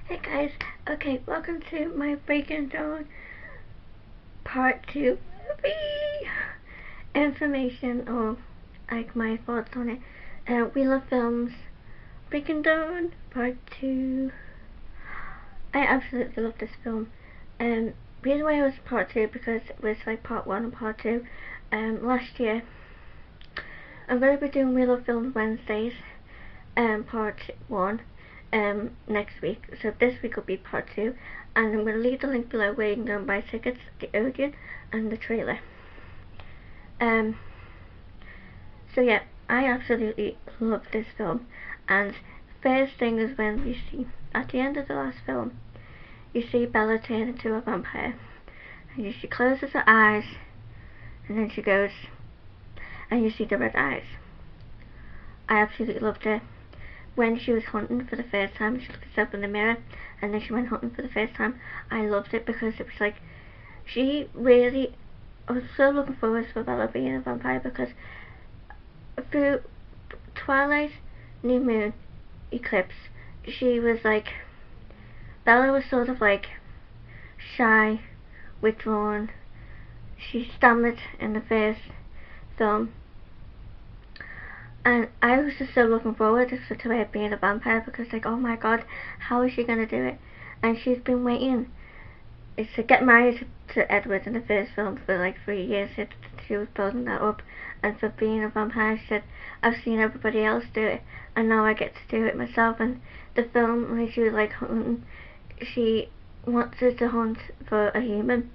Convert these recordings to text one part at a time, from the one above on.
Hey guys, okay, welcome to my Breaking Dawn Part 2 movie information, or like my thoughts on it. We Love Films, Breaking Dawn Part 2. I absolutely love this film. The reason why it was Part 2 because it was like Part 1 and Part 2 last year. I'm going to be doing We Love Films Wednesdays, Part 1. Next week. So this week will be part 2, and I'm going to leave the link below where you can go and buy tickets, the Odeon, and the trailer. So yeah, I absolutely love this film. And first thing is when you see at the end of the last film, you see Bella turn into a vampire, and she closes her eyes, and then she goes, and you see the red eyes. I absolutely loved it. When she was hunting for the first time, she looked herself in the mirror, and then she went hunting for the first time. I loved it because it was like, she really, I was so looking forward to Bella being a vampire, because through Twilight, New Moon, Eclipse, she was like, Bella was sort of like shy, withdrawn. She stammered in the first film. And I was just so looking forward to her being a vampire, because like, oh my god, how is she gonna do it? And she's been waiting to get married to Edward in the first film for like 3 years. She was building that up, and for being a vampire, she said, I've seen everybody else do it, and now I get to do it myself. And the film, when she was like hunting, she wanted to hunt for a human,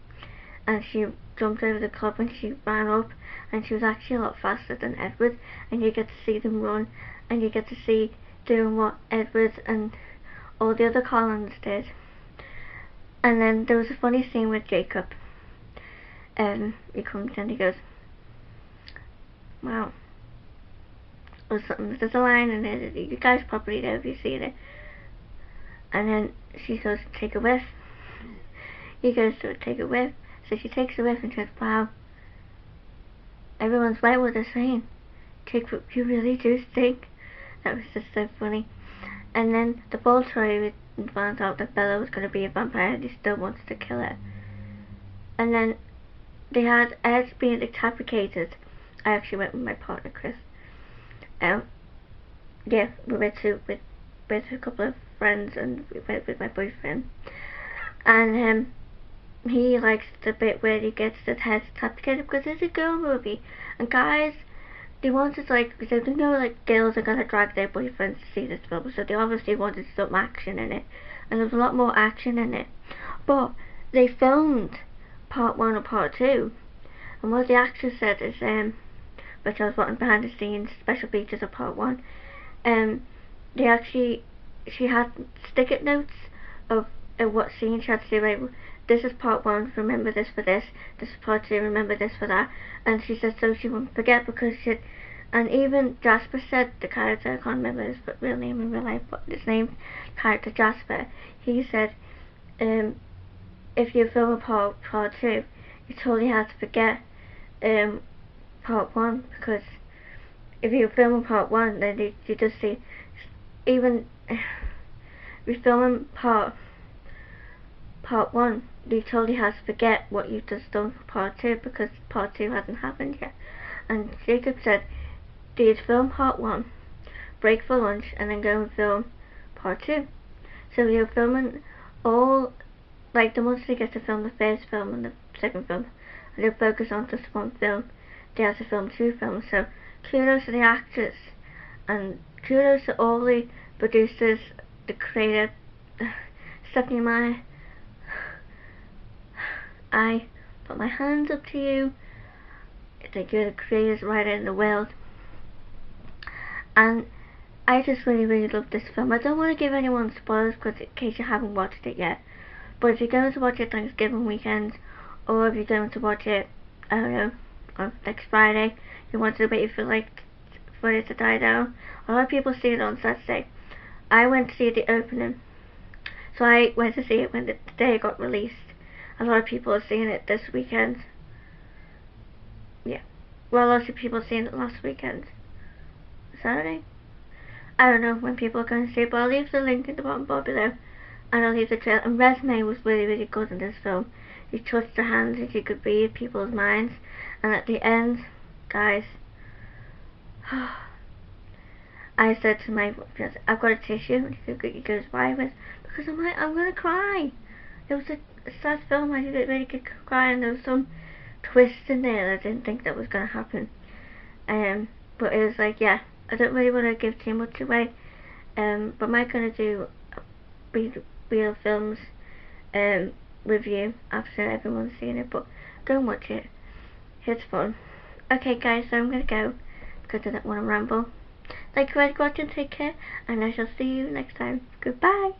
and she jumped over the club and she ran up, and she was actually a lot faster than Edward, and you get to see them run, and you get to see doing what Edward and all the other Collins did. And then there was a funny scene with Jacob. He comes and he goes, wow, or something, there's a line in it, you guys probably know if you've seen it. And then she goes, take a whiff. He goes to take a whiff. So she takes a whiff and she goes, wow, everyone's right what they're saying. Jacob, you really do stink. That was just so funny. And then the Volturi found out that Bella was going to be a vampire, and he still wanted to kill her. And then they had Ed being decapitated. I actually went with my partner Chris. Yeah, we went to with a couple of friends, and we went with my boyfriend. And he likes the bit where he gets his head decapitated, because it's a girl movie, and guys, they wanted, like, because they know like girls are gonna drag their boyfriends to see this film, so they obviously wanted some action in it, and there was a lot more action in it. But they filmed part 1 and part 2, and what the actress said is, which I was watching behind the scenes special features of part 1, they actually, she had stick-it notes of what scene she had to say, like, this is part 1, remember this for this is part 2, remember this for that. And she said so she wouldn't forget, because she, and even Jasper said, the character, I can't remember his real name in real life, but his name, character Jasper, he said, if you film a part 2, you totally have to forget part 1, because if you film a part 1, then you just see, even if you're filming part 1, you totally have to forget what you've just done for part 2, because part 2 hasn't happened yet. And Jacob said, they'd film part 1, break for lunch, and then go and film part 2. So you're filming all, like, the months they get to film the first film and the second film, and they'll focus on just one film, they have to film 2 films. So kudos to the actors, and kudos to all the producers, the creator, Stephenie Meyer. I put my hands up to you. You're the greatest writer in the world. And I just really love this film. I don't want to give anyone spoilers, because in case you haven't watched it yet. But if you're going to watch it Thanksgiving weekend, or if you're going to watch it, I don't know, on next Friday, you want to wait for it to die down. A lot of people see it on Saturday. I went to see the opening, so I went to see it when the day it got released. A lot of people are seeing it this weekend. Yeah. Well, lots of people seeing it last weekend. Saturday? I don't know when people are going to see it, but I'll leave the link in the bottom bar below and I'll leave the trail. And Resume was really, really good in this film. You touched their hands and you could read people's minds. And at the end, guys, I said to my fiance, I've got a tissue. And he goes, why? Because I'm like, I'm gonna cry. It was a sad film. I didn't really get cry, and there was some twist in there. I didn't think that was gonna happen. But it was like, yeah, I don't really want to give too much away. But am I gonna do real films review after everyone's seen it? But go and watch it. It's fun. Okay, guys, so I'm gonna go because I don't want to ramble. Thank you for watching. Take care, and I shall see you next time. Goodbye.